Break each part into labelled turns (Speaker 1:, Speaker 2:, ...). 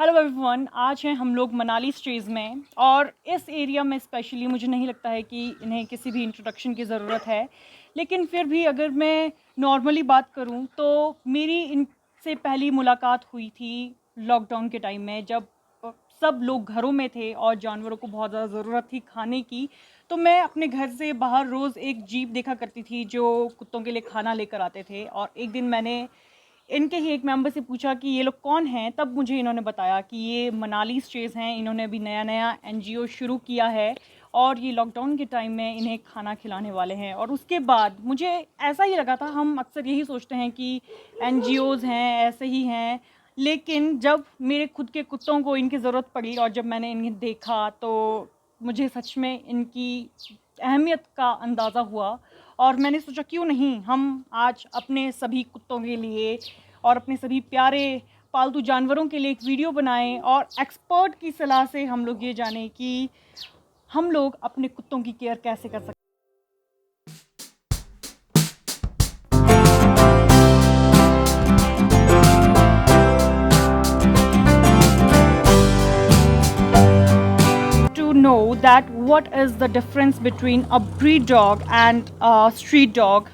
Speaker 1: Hello everyone, आज हैं हम लोग मनाली स्ट्रेज में और इस एरिया में स्पेशली मुझे नहीं लगता है कि इन्हें किसी भी इंट्रोडक्शन की ज़रूरत है। लेकिन फिर भी अगर मैं नॉर्मली बात करूं तो मेरी इनसे पहली मुलाकात हुई थी लॉकडाउन के टाइम में, जब सब लोग घरों में थे और जानवरों को बहुत ज़्यादा ज़रूरत थी खाने की। तो मैं अपने घर से बाहर रोज़ एक जीप देखा करती थी जो कुत्तों के लिए खाना लेकर आते थे। और एक दिन मैंने इनके ही एक मेंबर से पूछा कि ये लोग कौन हैं, तब मुझे इन्होंने बताया कि ये मनाली स्ट्रेज हैं। इन्होंने अभी नया नया एनजीओ शुरू किया है और ये लॉकडाउन के टाइम में इन्हें खाना खिलाने वाले हैं। और उसके बाद मुझे ऐसा ही लगा था, हम अक्सर यही सोचते हैं कि एनजीओज़ हैं ऐसे ही हैं, लेकिन जब मेरे खुद के कुत्तों को इनकी ज़रूरत पड़ी और जब मैंने इन्हें देखा तो मुझे सच में इनकी अहमियत का अंदाज़ा हुआ। और मैंने सोचा क्यों नहीं हम आज अपने सभी कुत्तों के लिए और अपने सभी प्यारे पालतू जानवरों के लिए एक वीडियो बनाएं और एक्सपर्ट की सलाह से हम लोग ये जानें कि हम लोग अपने कुत्तों की केयर कैसे कर सकते हैं। To know that what is the difference between a breed dog and a street dog.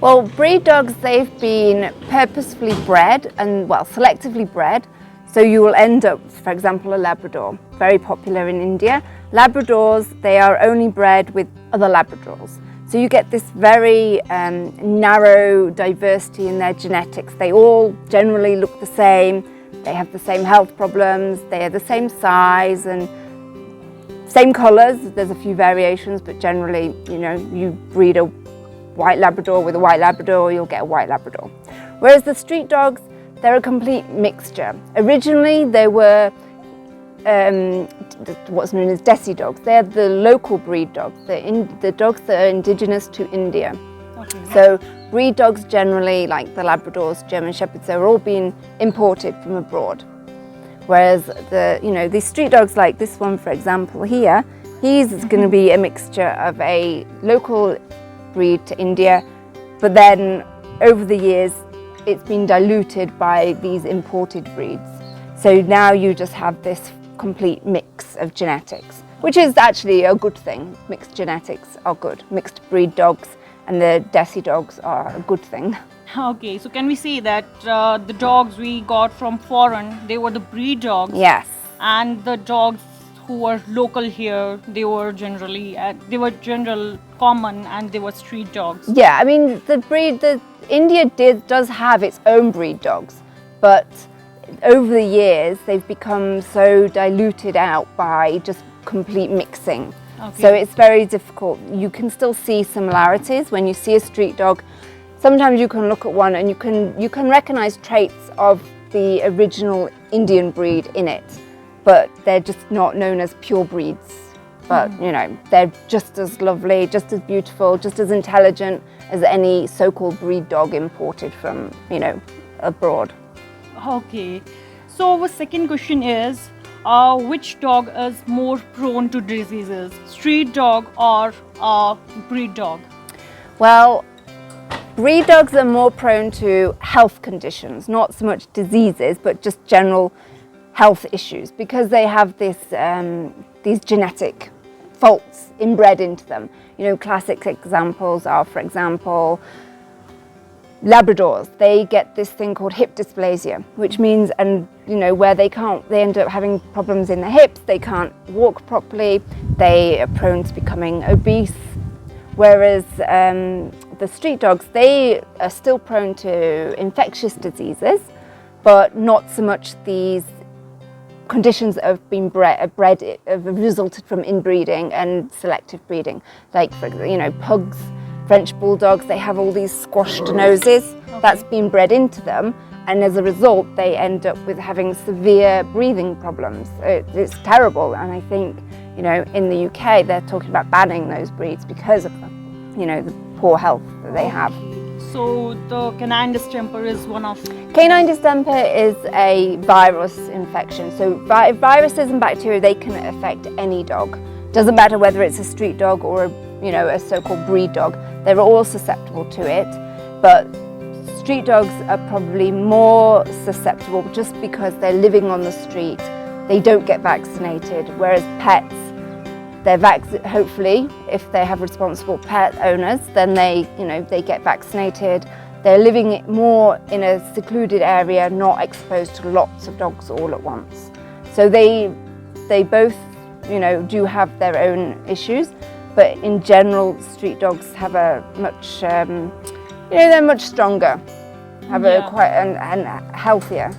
Speaker 2: Well, breed dogs, they've been purposefully bred and, well, selectively bred. So you will end up, for example, a Labrador, very popular in India. Labradors, they are only bred with other Labradors. So you get this very narrow diversity in their genetics. They all generally look the same. They have the same health problems. They are the same size and same colours. There's a few variations, but generally, you know, you breed a white Labrador with a white Labrador, you'll get a white Labrador. Whereas the street dogs, they're a complete mixture. Originally, they were what's known as distt dogs. They're the local breed dogs. The dogs that are indigenous to India.
Speaker 1: Okay.
Speaker 2: So breed dogs generally, like the Labradors, German Shepherds, they're all being imported from abroad. Whereas these street dogs, like this one, for example, here, he's going to be a mixture of a local breed to India, but then over the years it's been diluted by these imported breeds. So now you just have this complete mix of genetics, which is actually a good thing. Mixed genetics are good. Mixed breed dogs and the desi dogs are a good thing.
Speaker 1: Okay, so can we say that the dogs we got from foreign, they were the breed dogs?
Speaker 2: Yes.
Speaker 1: And the dogs who were local here, they were general common, and they were street dogs.
Speaker 2: Yeah, I mean India does have its own breed dogs, but over the years they've become so diluted out by just complete mixing.
Speaker 1: Okay.
Speaker 2: So it's very difficult. You can still see similarities when you see a street dog. Sometimes you can look at one and you can recognize traits of the original Indian breed in it, but they're just not known as pure breeds. But they're just as lovely, just as beautiful, just as intelligent as any so-called breed dog imported from abroad.
Speaker 1: Okay, so the second question is, which dog is more prone to diseases, street dog or breed dog?
Speaker 2: Well, breed dogs are more prone to health conditions, not so much diseases, but just general health issues, because they have these genetic faults inbred into them. Classic examples are, for example, Labradors. They get this thing called hip dysplasia, which means, where they end up having problems in their hips, they can't walk properly, they are prone to becoming obese. Whereas the street dogs, they are still prone to infectious diseases, but not so much these conditions that have been have resulted from inbreeding and selective breeding. Like, for pugs, French bulldogs, they have all these squashed noses.
Speaker 1: Okay.
Speaker 2: That's been bred into them, and as a result they end up with having severe breathing problems. It's terrible, and I think in the UK they're talking about banning those breeds because of the poor health that they have.
Speaker 1: So the canine distemper is one of...
Speaker 2: Canine distemper is a virus infection. So viruses and bacteria, they can affect any dog. Doesn't matter whether it's a street dog or a so-called breed dog. They're all susceptible to it. But Street dogs are probably more susceptible just because they're living on the street. They don't get vaccinated, whereas pets, hopefully, if they have responsible pet owners, then they get vaccinated. They're living more in a secluded area, not exposed to lots of dogs all at once. So they both, do have their own issues, but in general, street dogs have a much, they're much stronger, have a quite and healthier,